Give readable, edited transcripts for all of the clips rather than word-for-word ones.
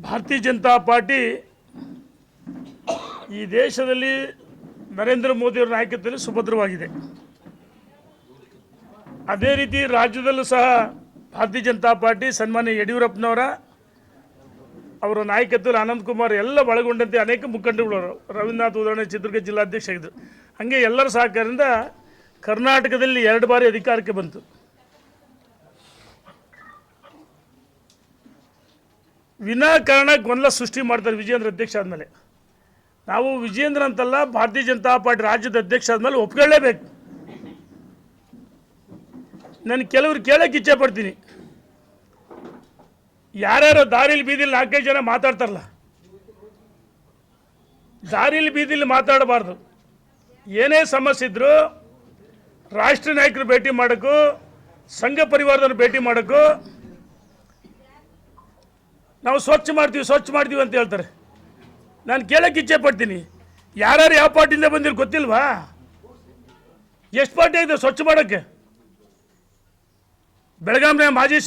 ಭಾರತೀಯ ಜನತಾ ಪಾರ್ಟಿ ಈ ದೇಶದಲ್ಲಿ ನರೇಂದ್ರ ಮೋದಿಯವರ ನಾಯಕತ್ವದಲ್ಲಿ ಸುಭದ್ರವಾಗಿದೆ. ಅದೇ ರೀತಿ ರಾಜ್ಯದಲ್ಲೂ ಸಹ ಭಾರತೀಯ ಜನತಾ ಪಾರ್ಟಿ ಸನ್ಮಾನ್ಯ ಯಡಿಯೂರಪ್ಪನವರ ಅವರ ನಾಯಕತ್ವದಲ್ಲಿ ಆನಂದ್ ಕುಮಾರ್ ಎಲ್ಲ ಒಳಗೊಂಡಂತೆ ಅನೇಕ ಮುಖಂಡರುಗಳು, ರವೀಂದ್ರನಾಥ್ ಉದಾಹರಣೆ ಚಿತ್ರದುರ್ಗ ಜಿಲ್ಲಾಧ್ಯಕ್ಷ ಆಗಿದ್ದರು. ಹಾಗೆ ಎಲ್ಲರ ಸಹಕಾರದಿಂದ ಕರ್ನಾಟಕದಲ್ಲಿ 2 ಬಾರಿ ಅಧಿಕಾರಕ್ಕೆ ಬಂತು. ವಿನಾಕಾರಣ ಗೊಂದಲ ಸೃಷ್ಟಿ ಮಾಡ್ತಾರೆ ವಿಜಯೇಂದ್ರ ಅಧ್ಯಕ್ಷ ಆದಮೇಲೆ. ನಾವು ವಿಜಯೇಂದ್ರ ಅಂತಲ್ಲ, ಭಾರತೀಯ ಜನತಾ ಪಾರ್ಟಿ ರಾಜ್ಯದ ಅಧ್ಯಕ್ಷ ಆದಮೇಲೆ ಒಪ್ಕೊಳ್ಳೇಬೇಕು. ನಾನು ಕೆಲವ್ರು ಕೇಳೋಕ್ಕೆ ಇಚ್ಛೆ ಪಡ್ತೀನಿ, ಯಾರ್ಯಾರು ದಾರಿಲಿ ಬೀದಿಲಿ 4-5 ಜನ ಮಾತಾಡ್ತಾರಲ್ಲ, ದಾರಿಲಿ ಬೀದಿಲಿ ಮಾತಾಡಬಾರ್ದು. ಏನೇ ಸಮಸ್ಯೆ ಇದ್ದರೂ ರಾಷ್ಟ್ರೀಯ ನಾಯಕರು ಭೇಟಿ ಮಾಡೋಕ್ಕೂ ಸಂಘ ಪರಿವಾರದವ್ರು ಭೇಟಿ ಮಾಡೋಕ್ಕೂ ನಾವು ಸ್ವಚ್ಛ ಮಾಡ್ತೀವಿ ಅಂತ ಹೇಳ್ತಾರೆ. ನಾನು ಕೇಳೋಕ್ಕೆ ಇಚ್ಛೆ ಪಡ್ತೀನಿ, ಯಾರ್ಯಾರು ಯಾವ ಪಾರ್ಟಿಯಿಂದ ಬಂದಿರೋ ಗೊತ್ತಿಲ್ವಾ? ಎಷ್ಟು ಪಾರ್ಟಿ ಇದೆ ಸ್ವಚ್ಛ ಮಾಡೋಕ್ಕೆ? ಬೆಳಗಾಂನ ಮಾಜಿ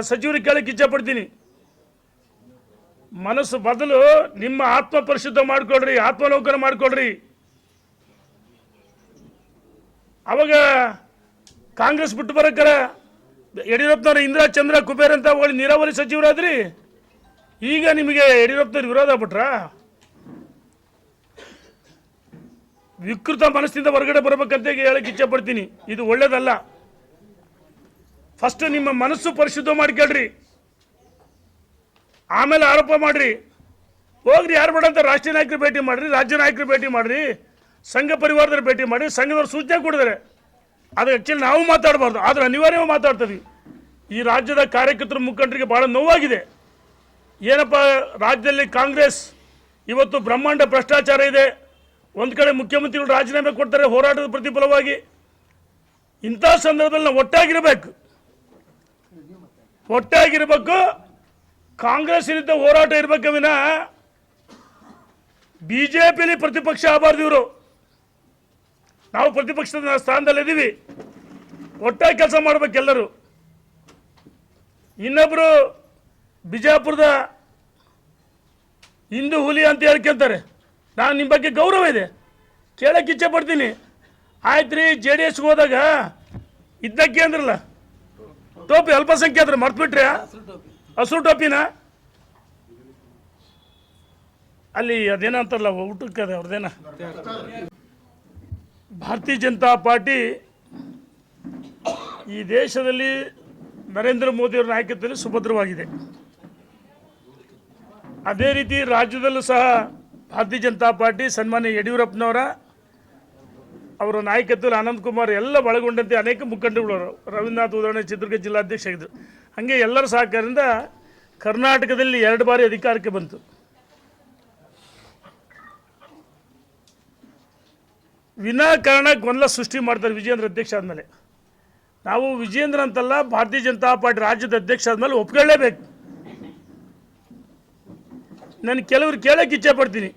ಸಚಿವರಿಗೆ ಕೇಳೋಕ್ಕೆ ಇಚ್ಛೆ ಪಡ್ತೀನಿ, ಮನಸ್ಸು ಬದಲು ನಿಮ್ಮ ಆತ್ಮ ಪರಿಶುದ್ಧ ಮಾಡಿಕೊಡ್ರಿ, ಆತ್ಮಲೋಕನ ಮಾಡಿಕೊಡ್ರಿ. ಅವಾಗ ಕಾಂಗ್ರೆಸ್ ಬಿಟ್ಟು ಬರೋಕ್ಕರ ಯಡಿಯೂರಪ್ಪನವ್ರು ಇಂದಿರಾ ಚಂದ್ರ ಕುಬೇರ್ ಅಂತ ಹೋಗಿ ನೀರಾವರಿ ಸಚಿವರಾದ್ರಿ. ಈಗ ನಿಮಗೆ ಯಡಿಯೂರಪ್ಪನವ್ರು ವಿರೋಧ ಬಿಟ್ರಾ? ವಿಕೃತ ಮನಸ್ಸಿಂದ ಹೊರಗಡೆ ಬರಬೇಕಂತ ಹೇಳಕ್ಕೆ ಇಚ್ಛೆ ಪಡ್ತೀನಿ. ಇದು ಒಳ್ಳೇದಲ್ಲ. ಫಸ್ಟ್ ನಿಮ್ಮ ಮನಸ್ಸು ಪರಿಶುದ್ಧ ಮಾಡ್ಕೊಳ್ರಿ, ಆಮೇಲೆ ಆರೋಪ ಮಾಡ್ರಿ. ಹೋಗ್ರಿ, ಯಾರು ಬೇಡ ಅಂತ ರಾಷ್ಟ್ರೀಯ ನಾಯಕರು ಭೇಟಿ ಮಾಡ್ರಿ, ರಾಜ್ಯ ನಾಯಕರು ಭೇಟಿ ಮಾಡ್ರಿ, ಸಂಘ ಪರಿವಾರದವ್ರು ಭೇಟಿ ಮಾಡಿ, ಸಂಘದವ್ರು ಸೂಚನೆ ಕೊಡಿದ್ದಾರೆ. ಅದು ಆ್ಯಕ್ಚುಲಿ ನಾವು ಮಾತಾಡಬಾರ್ದು, ಆದರೆ ಅನಿವಾರ್ಯವಾಗಿ ಮಾತಾಡ್ತೀವಿ. ಈ ರಾಜ್ಯದ ಕಾರ್ಯಕರ್ತರ ಮುಖಂಡರಿಗೆ ಭಾಳ ನೋವಾಗಿದೆ. ಏನಪ್ಪ, ರಾಜ್ಯದಲ್ಲಿ ಕಾಂಗ್ರೆಸ್ ಇವತ್ತು ಬ್ರಹ್ಮಾಂಡ ಭ್ರಷ್ಟಾಚಾರ ಇದೆ. ಒಂದು ಕಡೆ ಮುಖ್ಯಮಂತ್ರಿಗಳು ರಾಜೀನಾಮೆ ಕೊಡ್ತಾರೆ ಹೋರಾಟದ ಪ್ರತಿಫಲವಾಗಿ. ಇಂಥ ಸಂದರ್ಭದಲ್ಲಿ ನಾವು ಒಟ್ಟಾಗಿರಬೇಕು. ಕಾಂಗ್ರೆಸ್ ವಿರುದ್ಧ ಹೋರಾಟ ಇರಬೇಕು ವಿನ BJPಲಿ ಪ್ರತಿಪಕ್ಷ ಆಗಬಾರ್ದು. ಇವರು ನಾವು ಪ್ರತಿಪಕ್ಷದ ಸ್ಥಾನದಲ್ಲಿದ್ದೀವಿ, ಒಟ್ಟಾಗಿ ಕೆಲಸ ಮಾಡಬೇಕೆಲ್ಲರೂ. ಇನ್ನೊಬ್ಬರು ಬಿಜಾಪುರದ ಹಿಂದೂ ಹುಲಿ ಅಂತ ಹೇಳ್ಕೊಂತಾರೆ. ನಾನು ನಿಮ್ಮ ಬಗ್ಗೆ ಗೌರವ ಇದೆ, ಕೇಳೋಕ್ಕೆ ಇಚ್ಛೆ ಪಡ್ತೀನಿ. ಆಯ್ತು ರೀ, JDSಗೆ ಹೋದಾಗ ಇದ್ದಕ್ಕೆ ಅಂದ್ರಲ್ಲ ಟೋಪಿ, ಅಲ್ಪಸಂಖ್ಯಾತರು ಮರ್ತ್ಬಿಟ್ರೆ ಹಸಿರು ಟೋಪಿನ ಅಲ್ಲಿ ಅದೇನಂತಾರಲ್ಲ ಊಟಕ್ಕೆ, ಅದೇ ಅವ್ರದ್ದೇನ. ಭಾರತೀಯ ಜನತಾ ಪಾರ್ಟಿ ಈ ದೇಶದಲ್ಲಿ ನರೇಂದ್ರ ಮೋದಿಯವರ ನಾಯಕತ್ವದಲ್ಲಿ ಸುಭದ್ರವಾಗಿದೆ. ಅದೇ ರೀತಿ ರಾಜ್ಯದಲ್ಲೂ ಸಹ ಭಾರತೀಯ ಜನತಾ ಪಾರ್ಟಿ ಸನ್ಮಾನ್ಯ ಯಡಿಯೂರಪ್ಪನವರ ಅವರ ನಾಯಕತ್ವದಲ್ಲಿ ಆನಂದ್ ಕುಮಾರ್ ಎಲ್ಲ ಒಳಗೊಂಡಂತೆ ಅನೇಕ ಮುಖಂಡರುಗಳು, ರವೀಂದ್ರನಾಥ್ ಉದಾಹರಣೆ ಚಿತ್ರದುರ್ಗ ಜಿಲ್ಲಾಧ್ಯಕ್ಷ ಆಗಿದ್ದರು. ಹಾಗೆ ಎಲ್ಲರ ಸಹಕಾರದಿಂದ ಕರ್ನಾಟಕದಲ್ಲಿ 2 ಬಾರಿ ಅಧಿಕಾರಕ್ಕೆ ಬಂತು. ವಿನಾಕಾರಣ ಗೊಂದಲ ಸೃಷ್ಟಿ ಮಾಡ್ತಾರೆ ವಿಜಯೇಂದ್ರ ಅಧ್ಯಕ್ಷ ಆದಮೇಲೆ. ನಾವು ವಿಜಯೇಂದ್ರ ಅಂತಲ್ಲ, ಭಾರತೀಯ ಜನತಾ ಪಾರ್ಟಿ ರಾಜ್ಯದ ಅಧ್ಯಕ್ಷ ಆದಮೇಲೆ ಒಪ್ಕೊಳ್ಳೇಬೇಕು. ನಾನು ಕೆಲವ್ರು ಕೇಳೋಕ್ಕೆ ಇಚ್ಛೆ ಪಡ್ತೀನಿ,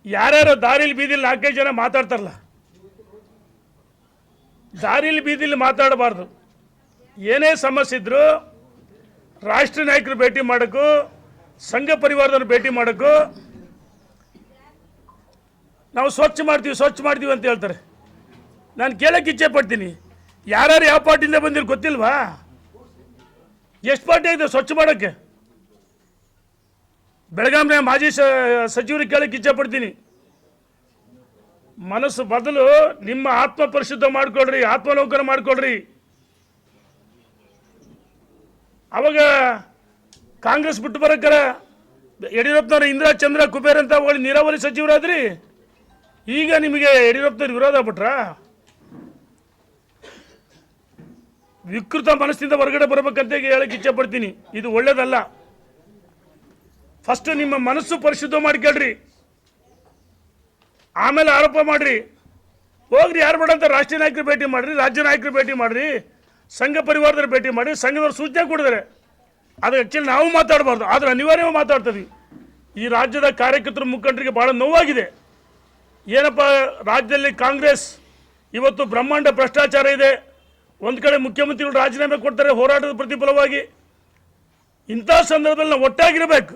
ಯಾರ್ಯಾರು ದಾರಿಲಿ ಬೀದಿಲಿ 4-5 ಜನ ಮಾತಾಡ್ತಾರಲ್ಲ, ದಾರಿಲಿ ಬೀದಿಲಿ ಮಾತಾಡಬಾರ್ದು. ಏನೇ ಸಮಸ್ಯೆ ಇದ್ದರೂ ರಾಷ್ಟ್ರೀಯ ನಾಯಕರು ಭೇಟಿ ಮಾಡೋಕ್ಕೂ ಸಂಘ ಪರಿವಾರದವ್ರು ಭೇಟಿ ಮಾಡೋಕ್ಕೂ ನಾವು ಸ್ವಚ್ಛ ಮಾಡ್ತೀವಿ ಅಂತ ಹೇಳ್ತಾರೆ. ನಾನು ಕೇಳೋಕ್ಕೆ ಇಚ್ಛೆ ಪಡ್ತೀನಿ, ಯಾರ್ಯಾರು ಯಾವ ಪಾರ್ಟಿಯಿಂದ ಬಂದಿರೋ ಗೊತ್ತಿಲ್ವಾ? ಎಷ್ಟು ಪಾರ್ಟಿ ಇದೆ ಸ್ವಚ್ಛ ಮಾಡೋಕ್ಕೆ? ಬೆಳಗಾಂನ ಮಾಜಿ ಸಚಿವರಿಗೆ ಕೇಳೋಕ್ಕೆ ಇಚ್ಛೆ ಪಡ್ತೀನಿ, ಮನಸ್ಸು ಬದಲು ನಿಮ್ಮ ಆತ್ಮ ಪರಿಶುದ್ಧ ಮಾಡಿಕೊಡ್ರಿ, ಆತ್ಮಲೋಕನ ಮಾಡಿಕೊಡ್ರಿ. ಅವಾಗ ಕಾಂಗ್ರೆಸ್ ಬಿಟ್ಟು ಬರೋಕ್ಕರ ಯಡಿಯೂರಪ್ಪನವ್ರು ಇಂದಿರಾ ಚಂದ್ರ ಕುಬೇರ್ ಅಂತ ಹೋಗಿ ನೀರಾವರಿ ಸಚಿವರಾದ್ರಿ. ಈಗ ನಿಮಗೆ ಯಡಿಯೂರಪ್ಪನವ್ರು ವಿರೋಧ ಬಿಟ್ರಾ? ವಿಕೃತ ಮನಸ್ಸಿಂದ ಹೊರಗಡೆ ಬರಬೇಕಂತ ಹೇಳಕ್ಕೆ ಇಚ್ಛೆ ಪಡ್ತೀನಿ. ಇದು ಒಳ್ಳೇದಲ್ಲ. ಫಸ್ಟ್ ನಿಮ್ಮ ಮನಸ್ಸು ಪರಿಶುದ್ಧ ಮಾಡ್ಕೊಳ್ರಿ, ಆಮೇಲೆ ಆರೋಪ ಮಾಡ್ರಿ. ಹೋಗ್ರಿ, ಯಾರು ಬೇಡ ಅಂತ ರಾಷ್ಟ್ರೀಯ ನಾಯಕರು ಭೇಟಿ ಮಾಡ್ರಿ, ರಾಜ್ಯ ನಾಯಕರು ಭೇಟಿ ಮಾಡ್ರಿ, ಸಂಘ ಪರಿವಾರದವ್ರು ಭೇಟಿ ಮಾಡಿ, ಸಂಘದವ್ರು ಸೂಚನೆ ಕೊಡಿದ್ದಾರೆ. ಅದು ಆ್ಯಕ್ಚುಲಿ ನಾವು ಮಾತಾಡಬಾರ್ದು, ಆದರೆ ಅನಿವಾರ್ಯವಾಗಿ ಮಾತಾಡ್ತೀವಿ. ಈ ರಾಜ್ಯದ ಕಾರ್ಯಕರ್ತರ ಮುಖಂಡರಿಗೆ ಭಾಳ ನೋವಾಗಿದೆ. ಏನಪ್ಪ, ರಾಜ್ಯದಲ್ಲಿ ಕಾಂಗ್ರೆಸ್ ಇವತ್ತು ಬ್ರಹ್ಮಾಂಡ ಭ್ರಷ್ಟಾಚಾರ ಇದೆ. ಒಂದು ಕಡೆ ಮುಖ್ಯಮಂತ್ರಿಗಳು ರಾಜೀನಾಮೆ ಕೊಡ್ತಾರೆ ಹೋರಾಟದ ಪ್ರತಿಫಲವಾಗಿ. ಇಂಥ ಸಂದರ್ಭದಲ್ಲಿ ನಾವು ಒಟ್ಟಾಗಿರಬೇಕು.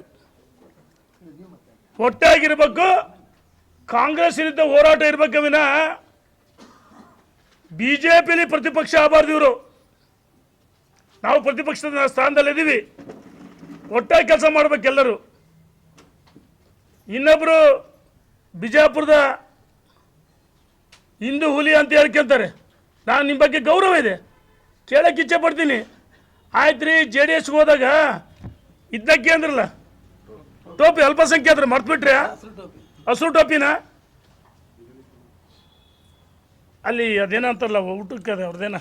ಕಾಂಗ್ರೆಸ್ ವಿರುದ್ಧ ಹೋರಾಟ ಇರಬೇಕು ವಿನ ಬಿಜೆಪಿಲಿ ಪ್ರತಿಪಕ್ಷ ಆಗಬಾರ್ದು. ಇವರು ನಾವು ಪ್ರತಿಪಕ್ಷದ ಸ್ಥಾನದಲ್ಲಿದ್ದೀವಿ, ಒಟ್ಟಾಗಿ ಕೆಲಸ ಮಾಡಬೇಕೆಲ್ಲರೂ. ಇನ್ನೊಬ್ಬರು ಬಿಜಾಪುರದ ಹಿಂದೂ ಹುಲಿ ಅಂತ ಹೇಳ್ಕೊಂತಾರೆ. ನಾನು ನಿಮ್ಮ ಬಗ್ಗೆ ಗೌರವ ಇದೆ, ಕೇಳಕ್ಕೆ ಇಚ್ಛೆ ಪಡ್ತೀನಿ. ಆಯ್ತು ರೀ, JDS ಹೋದಾಗ ಇದ್ದಕ್ಕೆ ಅಂದ್ರಲ್ಲ ಟೋಪಿ ಅಲ್ಪಸಂಖ್ಯಾತರು ಮರ್ತ್ಬಿಟ್ರೆ ಹಸಿರು ಟೋಪಿನ ಅಲ್ಲಿ ಅದೇನಂತಾರಲ್ಲ ಊಟಕ್ಕೆ ಅದೇ ಅವ್ರದ್ದೇನ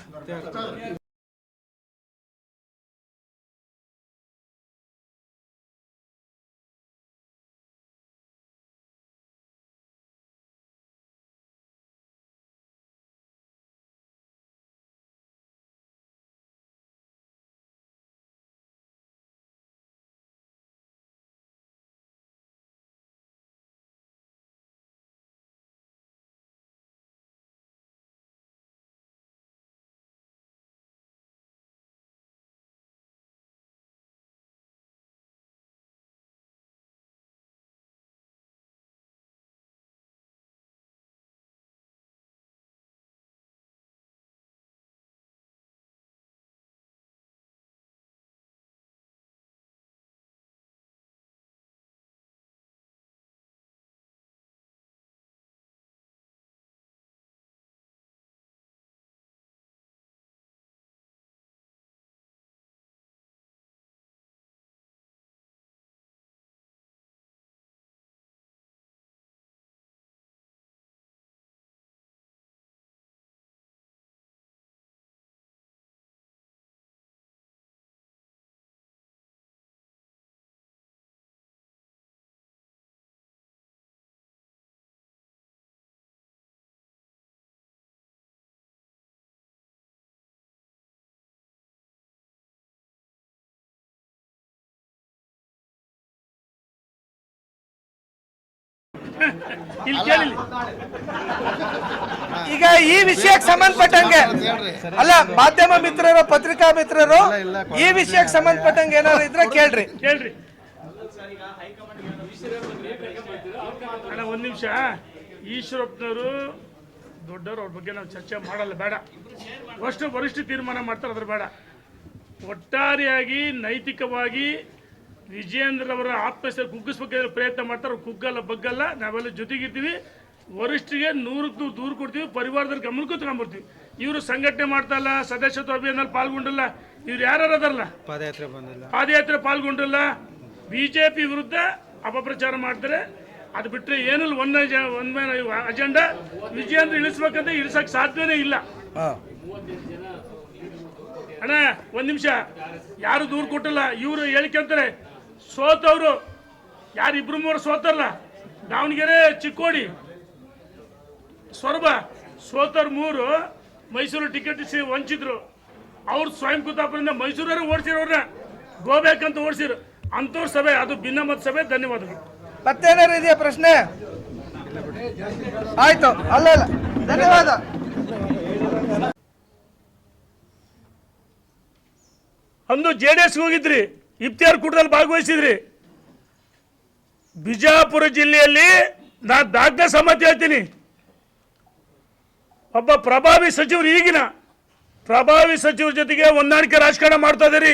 ಇಲ್ಲಿ ಕೇಳಿ. ಈಗ ಈ ವಿಷಯಕ್ಕೆ ಸಂಬಂಧಪಟ್ಟಂಗೆ ಅಲ್ಲ, ಮಾಧ್ಯಮ ಮಿತ್ರರು, ಪತ್ರಿಕಾ ಮಿತ್ರರು, ಈ ವಿಷಯಕ್ಕೆ ಸಂಬಂಧಪಟ್ಟಂಗೆ ಏನಾದ್ರು ಇದ್ರೆ ಕೇಳ್ರಿ. ಅಲ್ಲ, ಒಂದು ನಿಮಿಷ. ಈಶ್ವರಪ್ಪನವರು ದೊಡ್ಡವರು, ಅವ್ರ ಬಗ್ಗೆ ನಾವು ಚರ್ಚೆ ಮಾಡಲ್ಲ, ಬೇಡ. ವರಿಷ್ಠ ತೀರ್ಮಾನ ಮಾಡ್ತಾರೆ, ಅದ್ರ ಬೇಡ. ಒಟ್ಟಾರೆಯಾಗಿ ನೈತಿಕವಾಗಿ ವಿಜಯೇಂದ್ರ ಅವರ ಆತ್ಮಹತ್ಯೆ ಕುಗ್ಗಿಸ್ಬೇಕಾದ್ರೆ ಪ್ರಯತ್ನ ಮಾಡ್ತಾರೆ. ಕುಗ್ಗಲ್ಲ, ಬಗ್ಗಲ್ಲ, ನಾವೆಲ್ಲ ಜೊತೆಗಿರ್ತೀವಿ. ವರಿಷ್ಠರಿಗೆ 100ಕ್ಕೆ ದೂರು ಕೊಡ್ತೀವಿ, ಪರಿವಾರದಲ್ಲಿ ಗಮನಕ್ಕೂ ತಗೊಂಡ್ಬರ್ತೀವಿ. ಇವರು ಸಂಘಟನೆ ಮಾಡ್ತಾ ಇಲ್ಲ, ಸದಸ್ಯತ್ವ ಅಭಿಯಾನದಲ್ಲಿ ಪಾಲ್ಗೊಂಡಿಲ್ಲ. ಇವ್ರು ಯಾರು ಅದಾರಲ್ಲ, ಪಾದಯಾತ್ರೆ ಪಾಲ್ಗೊಂಡಿಲ್ಲ, BJP ವಿರುದ್ಧ ಅಪಪ್ರಚಾರ ಮಾಡ್ತಾರೆ. ಅದು ಬಿಟ್ಟರೆ ಏನಿಲ್ಲ. ಒಂದ್ ಅಜೆಂಡಾ ವಿಜಯೇಂದ್ರ ಇಳಿಸ್ಬೇಕಂತ ಇಳಿಸಕ್ಕೆ ಸಾಧ್ಯವೇ ಇಲ್ಲ. ಅಣ್ಣ, ಒಂದ್ ನಿಮಿಷ. ಯಾರು ದೂರು ಕೊಟ್ಟಿಲ್ಲ, ಇವರು ಹೇಳಿಕೆಂತಾರೆ. ಸೋತವರು ಯಾರು 2-3 ಸೋತರಲ್ಲ, ದಾವಣಗೆರೆ, ಚಿಕ್ಕೋಡಿ, ಸೊರಬ ಸೋತರು 3, ಮೈಸೂರು ಟಿಕೆಟ್ ವಂಚಿದ್ರು. ಅವ್ರು ಸ್ವಯಂ ಕೃತಾಪದಿಂದ ಮೈಸೂರವ್ರೆ ಓಡಿಸಿರೋರ್ನ ಗೋಬೇಕಂತ ಓಡಿಸಿರು. ಅಂಥವ್ರ ಸಭೆ, ಅದು ಭಿನ್ನಮತ ಸಭೆ. ಧನ್ಯವಾದಗಳು. ಮತ್ತೇನಾರು ಇದೆಯಾ ಪ್ರಶ್ನೆ? ಆಯ್ತು, ಅಲ್ಲ ಧನ್ಯವಾದ. ಅಂದು JDS ಹೋಗಿದ್ರಿ, ಇಫ್ತಿಯಾರ್ ಕೂಟದಲ್ಲಿ ಭಾಗವಹಿಸಿದ್ರಿ. ಬಿಜಾಪುರ ಜಿಲ್ಲೆಯಲ್ಲಿ ನಾನು ದಾಖಲೆ ಸಮ್ಮತಿ ಹೇಳ್ತೀನಿ. ಒಬ್ಬ ಪ್ರಭಾವಿ ಸಚಿವರು, ಈಗಿನ ಪ್ರಭಾವಿ ಸಚಿವರ ಜೊತೆಗೆ ಹೊಂದಾಣಿಕೆ ರಾಜಕಾರಣ ಮಾಡ್ತಾ ಇದ್ದೀರಿ.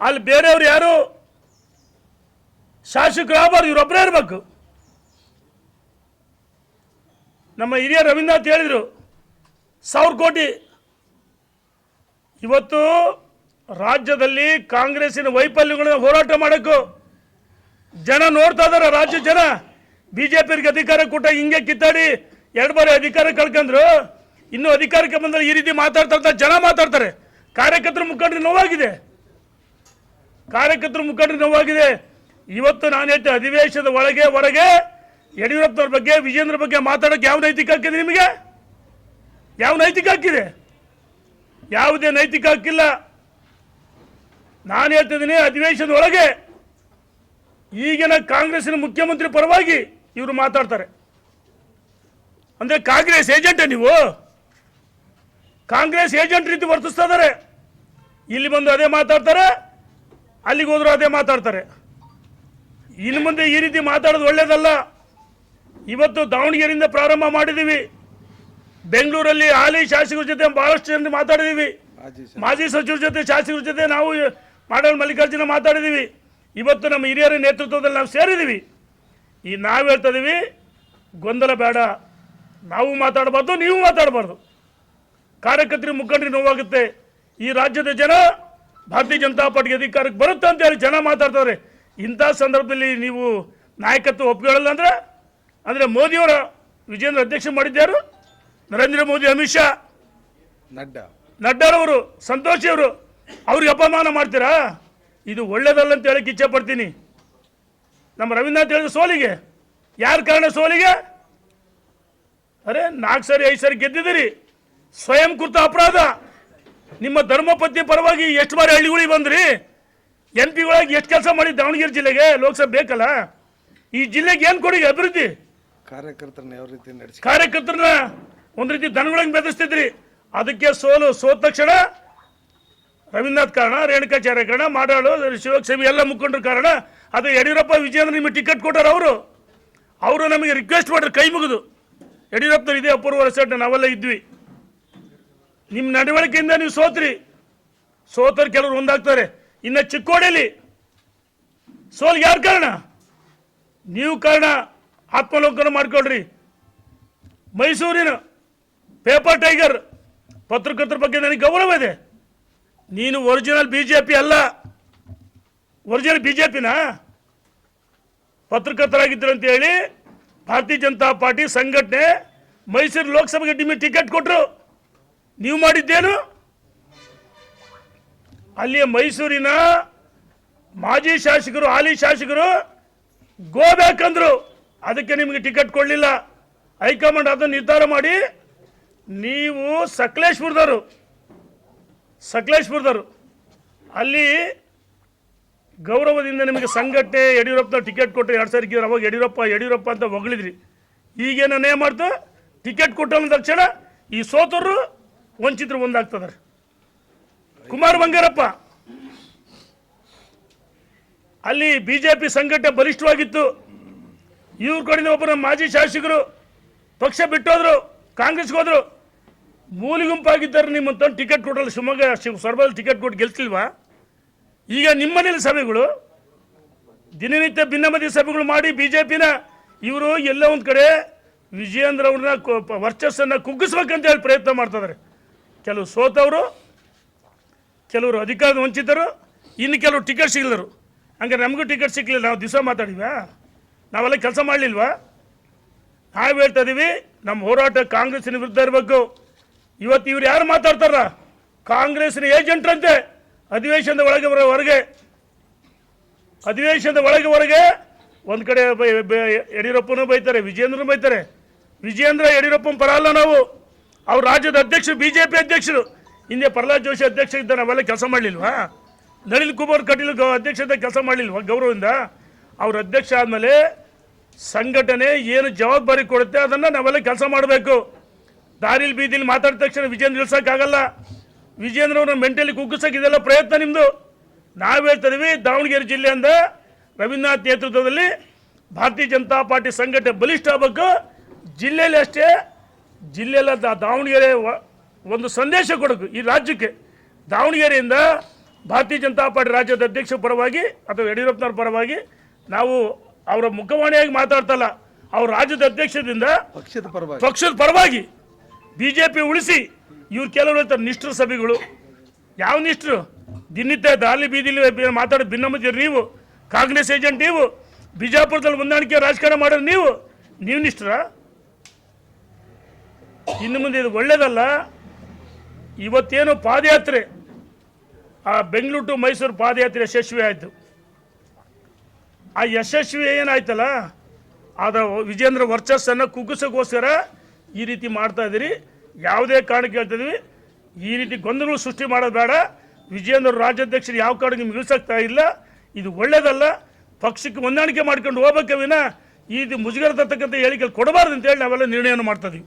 ಅಲ್ಲಿ ಬೇರೆಯವ್ರು ಯಾರು ಶಾಸಕರು ಆಗಬಾರ್ದು, ಇವರೊಬ್ಬರೇ ಇರಬೇಕು. ನಮ್ಮ ಹಿರಿಯ ರವೀಂದ್ರನಾಥ್ ಹೇಳಿದರು 1000 ಕೋಟಿ. ಇವತ್ತು ರಾಜ್ಯದಲ್ಲಿ ಕಾಂಗ್ರೆಸ್ಸಿನ ವೈಫಲ್ಯಗಳನ್ನ ಹೋರಾಟ ಮಾಡೋಕ್ಕೂ ಜನ ನೋಡ್ತಾ ಇದಾರೆ. ರಾಜ್ಯ ಜನ BJPಗೆ ಅಧಿಕಾರ ಕೊಟ್ಟ ಹಿಂಗೆ ಕಿತ್ತಾಡಿ 2 ಬಾರಿ ಅಧಿಕಾರ ಕಳ್ಕೊಂಡ್ರು. ಇನ್ನು ಅಧಿಕಾರಕ್ಕೆ ಬಂದರೆ ಈ ರೀತಿ ಮಾತಾಡ್ತಾ ಜನ ಮಾತಾಡ್ತಾರೆ. ಕಾರ್ಯಕರ್ತರ ಮುಖಂಡರು ನೋವಾಗಿದೆ. ಇವತ್ತು ನಾನು ಹೇಳ್ತೆ, ಅಧಿವೇಶನದ ಒಳಗೆ ಹೊರಗೆ ಯಡಿಯೂರಪ್ಪನವ್ರ ಬಗ್ಗೆ, ವಿಜೇಂದ್ರ ಬಗ್ಗೆ ಮಾತಾಡೋಕ್ಕೆ ಯಾವ ನೈತಿಕ ಹಕ್ಕಿದೆ ನಿಮಗೆ? ಯಾವ ನೈತಿಕ ಹಕ್ಕಿದೆ? ಯಾವುದೇ ನೈತಿಕ ಹಕ್ಕಿಲ್ಲ. ನಾನು ಹೇಳ್ತಿದ್ದೀನಿ, ಅಧಿವೇಶನದ ಒಳಗೆ ಈಗಿನ ಕಾಂಗ್ರೆಸ್ಸಿನ ಮುಖ್ಯಮಂತ್ರಿ ಪರವಾಗಿ ಇವರು ಮಾತಾಡ್ತಾರೆ. ಅಂದರೆ ಕಾಂಗ್ರೆಸ್ ಏಜೆಂಟೇ ನೀವು? ಕಾಂಗ್ರೆಸ್ ಏಜೆಂಟ್ ರೀತಿ ವರ್ತಿಸ್ತಾ ಇದ್ದಾರೆ. ಇಲ್ಲಿ ಬಂದು ಅದೇ ಮಾತಾಡ್ತಾರೆ. ಅಲ್ಲಿಗೆ ಹೋದ್ರು ಅದೇ ಮಾತಾಡ್ತಾರೆ. ಇನ್ನು ಮುಂದೆ ಈ ರೀತಿ ಮಾತಾಡೋದು ಒಳ್ಳೇದಲ್ಲ. ಇವತ್ತು ದಾವಣಗೆರೆಯಿಂದ ಪ್ರಾರಂಭ ಮಾಡಿದ್ದೀವಿ. ಬೆಂಗಳೂರಲ್ಲಿ ಹಾಲಿ ಶಾಸಕರ ಜೊತೆ ಭಾಳಷ್ಟು ಜನ ಮಾತಾಡಿದ್ದೀವಿ. ಮಾಜಿ ಸಚಿವರ ಜೊತೆ, ಶಾಸಕರ ಜೊತೆ ನಾವು ಮಾಡಲ್ ಮಲ್ಲಿಕಾರ್ಜುನ ಮಾತಾಡಿದ್ದೀವಿ. ಇವತ್ತು ನಮ್ಮ ಹಿರಿಯರ ನೇತೃತ್ವದಲ್ಲಿ ನಾವು ಸೇರಿದ್ದೀವಿ. ನಾವು ಹೇಳ್ತಾ ಇದ್ದೀವಿ, ಗೊಂದಲ ಬೇಡ, ನಾವು ಮಾತಾಡಬಾರ್ದು, ನೀವು ಮಾತಾಡಬಾರ್ದು. ಕಾರ್ಯಕರ್ತರಿಗೆ ಮುಖಂಡರಿಗೆ ನೋವಾಗುತ್ತೆ. ಈ ರಾಜ್ಯದ ಜನ ಭಾರತೀಯ ಜನತಾ ಪಾರ್ಟಿಗೆ ಅಧಿಕಾರಕ್ಕೆ ಬರುತ್ತೆ ಅಂತ ಹೇಳಿ ಜನ ಮಾತಾಡ್ತಾರೆ. ಇಂಥ ಸಂದರ್ಭದಲ್ಲಿ ನೀವು ನಾಯಕತ್ವ ಒಪ್ಕೊಳ್ಳಲ್ಲ ಅಂದರೆ ಮೋದಿಯವರ ವಿಜೇಂದ್ರ ಅಧ್ಯಕ್ಷ ಮಾಡಿದ್ಯಾರು? ನರೇಂದ್ರ ಮೋದಿ, ಅಮಿತ್ ಶಾ, ನಡ್ಡಾರವರು, ಸಂತೋಷಿಯವರು, ಅವ್ರಿಗೆ ಅಪಮಾನ ಮಾಡ್ತೀರಾ? ಇದು ಒಳ್ಳೇದಲ್ಲ ಅಂತ ಹೇಳಕ್ಕೆ ಇಚ್ಛೆ ಪಡ್ತೀನಿ. ನಮ್ಮ ರವೀಂದ್ರನಾಥ್ ಹೇಳಿದ ಸೋಲಿಗೆ ಯಾರ ಕಾರಣ? ಸೋಲಿಗೆ ಅರೆ 4 ಸರಿ 5 ಸರಿ ಗೆದ್ದಿದ್ದೀರಿ. ಸ್ವಯಂ ಕೃತ ಅಪರಾಧ. ನಿಮ್ಮ ಧರ್ಮಪತ್ನಿ ಪರವಾಗಿ ಎಷ್ಟು ಬಾರಿ ಹಳ್ಳಿಗಳಿಗೆ ಬಂದ್ರಿ? MP ಒಳಗೆ ಎಷ್ಟು ಕೆಲಸ ಮಾಡಿ ದಾವಣಗೆರೆ ಜಿಲ್ಲೆಗೆ? ಲೋಕಸಭೆ ಬೇಕಲ್ಲ. ಈ ಜಿಲ್ಲೆಗೆ ಏನು ಕೊಡಿ ಅಭಿವೃದ್ಧಿ? ಕಾರ್ಯಕರ್ತರನ್ನ ಒಂದು ರೀತಿ ದನಗಳಂಗೆ ಬೆದರಿಸ್ತಿದ್ರಿ. ಅದಕ್ಕೆ ಸೋತ ತಕ್ಷಣ ರವೀಂದ್ರನಾಥ್ ಕಾರಣ, ರೇಣುಕಾಚಾರ್ಯ ಕಾರಣ, ಮಾಡಾಳು, ಶಿವಕ್ಷೇಮಿ ಎಲ್ಲ ಮುಖಂಡರ ಕಾರಣ. ಅದು ಯಡಿಯೂರಪ್ಪ, ವಿಜಯೇಂದ್ರ ನಿಮಗೆ ಟಿಕೆಟ್ ಕೊಟ್ಟಾರ. ಅವರು ನಮಗೆ ರಿಕ್ವೆಸ್ಟ್ ಮಾಡ್ರಿ ಕೈ ಮುಗಿದು. ಯಡಿಯೂರಪ್ಪನವ್ರು ಇದೇ ಅಪೂರ್ವ ರೆಸಾರ್ಟ್ ನಾವೆಲ್ಲ ಇದ್ವಿ. ನಿಮ್ಮ ನಡವಳಿಕೆಯಿಂದ ನೀವು ಸೋತರು ಕೆಲವರು ಒಂದಾಗ್ತಾರೆ. ಇನ್ನು ಚಿಕ್ಕೋಡಿಯಲ್ಲಿ ಸೋಲ್ಗೆ ಯಾರು ಕಾರಣ? ನೀವು ಕಾರಣ. ಆತ್ಮಲೋಕನ ಮಾಡ್ಕೊಳ್ರಿ. ಮೈಸೂರಿನ ಪೇಪರ್ ಟೈಗರ್ ಪತ್ರಕರ್ತರ ಬಗ್ಗೆ ನನಗೆ ಗೌರವ ಇದೆ. ನೀನು ಒರಿಜಿನಲ್ BJP ಅಲ್ಲ. ಒರಿಜಿನಲ್ BJPನ ಪತ್ರಕರ್ತರಾಗಿದ್ದರು ಅಂತ ಹೇಳಿ ಭಾರತೀಯ ಜನತಾ ಪಾರ್ಟಿ ಸಂಘಟನೆ ಮೈಸೂರು ಲೋಕಸಭೆಗೆ ನಿಮಗೆ ಟಿಕೆಟ್ ಕೊಟ್ಟರು. ನೀವು ಮಾಡಿದ್ದೇನು? ಅಲ್ಲಿಯ ಮೈಸೂರಿನ ಮಾಜಿ ಶಾಸಕರು, ಹಾಲಿ ಶಾಸಕರು ಗೋ ಬ್ಯಾಕ್ ಅಂದರು. ಅದಕ್ಕೆ ನಿಮಗೆ ಟಿಕೆಟ್ ಕೊಡಲಿಲ್ಲ. ಹೈಕಮಾಂಡ್ ಅದನ್ನು ನಿರ್ಧಾರ ಮಾಡಿ ನೀವು ಸಕಲೇಶ್ಪುರದವರು ಅಲ್ಲಿ ಗೌರವದಿಂದ ನಿಮಗೆ ಸಂಘಟನೆ ಯಡಿಯೂರಪ್ಪನ ಟಿಕೆಟ್ ಕೊಟ್ಟರೆ 2 ಸಾರಿ ಅವಾಗ ಯಡಿಯೂರಪ್ಪ ಅಂತ ಹೊಗಳಿದ್ರಿ. ಈಗೇನೇ ಮಾಡ್ತು? ಟಿಕೆಟ್ ಕೊಟ್ಟ ತಕ್ಷಣ ಈ ಸೋತರು ವಂಚಿತರು ಒಂದಾಗ್ತದಾರೆ. ಕುಮಾರ್ ಬಂಗಾರಪ್ಪ ಅಲ್ಲಿ BJP ಸಂಘಟನೆ ಬಲಿಷ್ಠವಾಗಿತ್ತು. ಇವ್ರ ಕಡೆಯಿಂದ ಒಬ್ಬರು ಮಾಜಿ ಶಾಸಕರು ಪಕ್ಷ ಬಿಟ್ಟೋದ್ರು, ಕಾಂಗ್ರೆಸ್ಗೆ ಹೋದ್ರು. ಮೂಲಿ ಗುಂಪಾಗಿದ್ದರೆ ನಿಮ್ಮಂತ ಟಿಕೆಟ್ ಕೊಡಲ್ಲ. ಶಿವಮೊಗ್ಗ ಸೊರಬದಲ್ಲಿ ಟಿಕೆಟ್ ಕೊಟ್ಟು ಗೆಲ್ತಿಲ್ವಾ? ಈಗ ನಿಮ್ಮನೇಲಿ ಸಭೆಗಳು, ದಿನನಿತ್ಯ ಭಿನ್ನಮತಿ ಸಭೆಗಳು ಮಾಡಿ BJPನ ಇವರು ಎಲ್ಲ ಒಂದು ಕಡೆ ವಿಜಯೇಂದ್ರ ಅವ್ರನ್ನ ವರ್ಚಸ್ಸನ್ನು ಕುಗ್ಗಿಸ್ಬೇಕಂತ ಹೇಳಿ ಪ್ರಯತ್ನ ಮಾಡ್ತಿದ್ದಾರೆ. ಕೆಲವು ಸೋತವರು, ಕೆಲವರು ಅಧಿಕಾರದ ವಂಚಿತರು, ಇನ್ನು ಕೆಲವರು ಟಿಕೆಟ್ ಸಿಗಲಿದ್ರು. ಹಂಗೆ ನಮಗೂ ಟಿಕೆಟ್ ಸಿಗಲಿಲ್ಲ. ನಾವು ದಿವಸ ಮಾತಾಡಿದ್ವಾ? ನಾವೆಲ್ಲ ಕೆಲಸ ಮಾಡಲಿಲ್ವಾ? ನಾವು ಹೇಳ್ತಾ ಇದ್ದೀವಿ, ನಮ್ಮ ಹೋರಾಟ ಕಾಂಗ್ರೆಸ್ಸಿನ ವಿರುದ್ಧ ಇರಬೇಕು. ಇವತ್ತು ಇವ್ರು ಯಾರು ಮಾತಾಡ್ತಾರ? ಕಾಂಗ್ರೆಸ್ಸಿನ ಏಜೆಂಟ್ರಂತೆ. ಅಧಿವೇಶನದ ಹೊರಗೆ ಒಂದು ಕಡೆ ಯಡಿಯೂರಪ್ಪನೂ ಬೈತಾರೆ, ವಿಜಯೇಂದ್ರನೂ ಬೈತಾರೆ. ವಿಜಯೇಂದ್ರ ಯಡಿಯೂರಪ್ಪನ ಪರ ಅಲ್ಲ ನಾವು. ಅವ್ರ ರಾಜ್ಯದ ಅಧ್ಯಕ್ಷರು, BJP ಅಧ್ಯಕ್ಷರು. ಹಿಂದೆ ಪ್ರಹ್ಲಾದ್ ಜೋಶಿ ಅಧ್ಯಕ್ಷ ಇದ್ದ. ನಾವೆಲ್ಲ ಕೆಲಸ ಮಾಡಲಿಲ್ವಾ? ನಳಿನ್ ಕುಮಾರ್ ಕಟೀಲ್ ಅಧ್ಯಕ್ಷತೆ ಕೆಲಸ ಮಾಡಲಿಲ್ವಾ ಗೌರವದಿಂದ? ಅವ್ರ ಅಧ್ಯಕ್ಷ ಆದಮೇಲೆ ಸಂಘಟನೆ ಏನು ಜವಾಬ್ದಾರಿ ಕೊಡುತ್ತೆ ಅದನ್ನು ನಾವೆಲ್ಲ ಕೆಲಸ ಮಾಡಬೇಕು. ದಾರಿಲಿ ಬೀದಿಲಿ ಮಾತಾಡಿದ ತಕ್ಷಣ ವಿಜಯೇಂದ್ರ ನಿಲ್ಸೋಕ್ಕಾಗಲ್ಲ. ವಿಜಯೇಂದ್ರ ಅವ್ರನ್ನ ಮೆಂಟಲಿ ಕುಗ್ಗಿಸೋಕೆ ಇದೆಲ್ಲ ಪ್ರಯತ್ನ ನಿಮ್ಮದು. ನಾವು ಹೇಳ್ತಾ ಇದೀವಿ, ದಾವಣಗೆರೆ ಜಿಲ್ಲೆಯಿಂದ ರವೀಂದ್ರನಾಥ್ ನೇತೃತ್ವದಲ್ಲಿ ಭಾರತೀಯ ಜನತಾ ಪಾರ್ಟಿ ಸಂಘಟನೆ ಬಲಿಷ್ಠ ಆಗಬೇಕು. ಜಿಲ್ಲೆಯಲ್ಲಿ ಅಷ್ಟೇ, ಜಿಲ್ಲೆಯಲ್ಲ ದಾವಣಗೆರೆ ಒಂದು ಸಂದೇಶ ಕೊಡಬೇಕು ಈ ರಾಜ್ಯಕ್ಕೆ. ದಾವಣಗೆರೆಯಿಂದ ಭಾರತೀಯ ಜನತಾ ಪಾರ್ಟಿ ರಾಜ್ಯದ ಅಧ್ಯಕ್ಷ ಪರವಾಗಿ ಅಥವಾ ಯಡಿಯೂರಪ್ಪನವ್ರ ಪರವಾಗಿ ನಾವು ಅವರ ಮುಖವಾಣಿಯಾಗಿ ಮಾತಾಡ್ತಲ್ಲ, ಅವ್ರ ರಾಜ್ಯದ ಅಧ್ಯಕ್ಷದಿಂದ ಪಕ್ಷದ ಪರವಾಗಿ BJP ಉಳಿಸಿ. ಇವ್ರು ಕೆಲವರು ಹೇಳ್ತಾರೆ ನಿಷ್ಠರ ಸಭೆಗಳು. ಯಾವ ನಿಷ್ಠರು? ದಿನನಿತ್ಯ ದಾಲಿ ಬೀದಿಲಿ ಮಾತಾಡೋ ಭಿನ್ನಮತಿಯರು ನೀವು, ಕಾಂಗ್ರೆಸ್ ಏಜೆಂಟ್ ನೀವು, ಬಿಜಾಪುರದಲ್ಲಿ ಹೊಂದಾಣಿಕೆ ರಾಜಕಾರಣ ಮಾಡೋದು ನೀವು ನಿಷ್ಠರ? ಇನ್ನು ಮುಂದೆ ಇದು ಒಳ್ಳೇದಲ್ಲ. ಇವತ್ತೇನು ಪಾದಯಾತ್ರೆ, ಆ ಬೆಂಗಳೂರು ಟು ಮೈಸೂರು ಪಾದಯಾತ್ರೆ ಯಶಸ್ವಿ ಆಯಿತು. ಆ ಯಶಸ್ವಿ ಏನಾಯ್ತಲ್ಲ, ಆದ ವಿಜೇಂದ್ರ ವರ್ಚಸ್ಸನ್ನು ಕುಗ್ಗಿಸೋಕ್ಕೋಸ್ಕರ ಈ ರೀತಿ ಮಾಡ್ತಾ ಇದ್ದೀರಿ. ಯಾವುದೇ ಕಾರಣಕ್ಕೆ ಹೇಳ್ತಿದ್ವಿ, ಈ ರೀತಿ ಗೊಂದಲಗಳು ಸೃಷ್ಟಿ ಮಾಡೋದು ಬೇಡ. ವಿಜೇಂದ್ರ ರಾಜ್ಯಾಧ್ಯಕ್ಷರು ಯಾವ ಕಾರಣಕ್ಕೆ ನಿಮ್ಗೆ ಇಳಿಸಕ್ತಾ ಇಲ್ಲ. ಇದು ಒಳ್ಳೇದಲ್ಲ. ಪಕ್ಷಕ್ಕೆ ಹೊಂದಾಣಿಕೆ ಮಾಡ್ಕೊಂಡು ಹೋಗ್ಬೇಕೆ ವಿನ ಈ ರೀತಿ ಮುಜುಗರ ತರ್ತಕ್ಕಂಥ ಹೇಳಿಕೆ ಕೊಡಬಾರ್ದು ಅಂತೇಳಿ ನಾವೆಲ್ಲ ನಿರ್ಣಯವನ್ನು ಮಾಡ್ತಾ ಇದೀವಿ.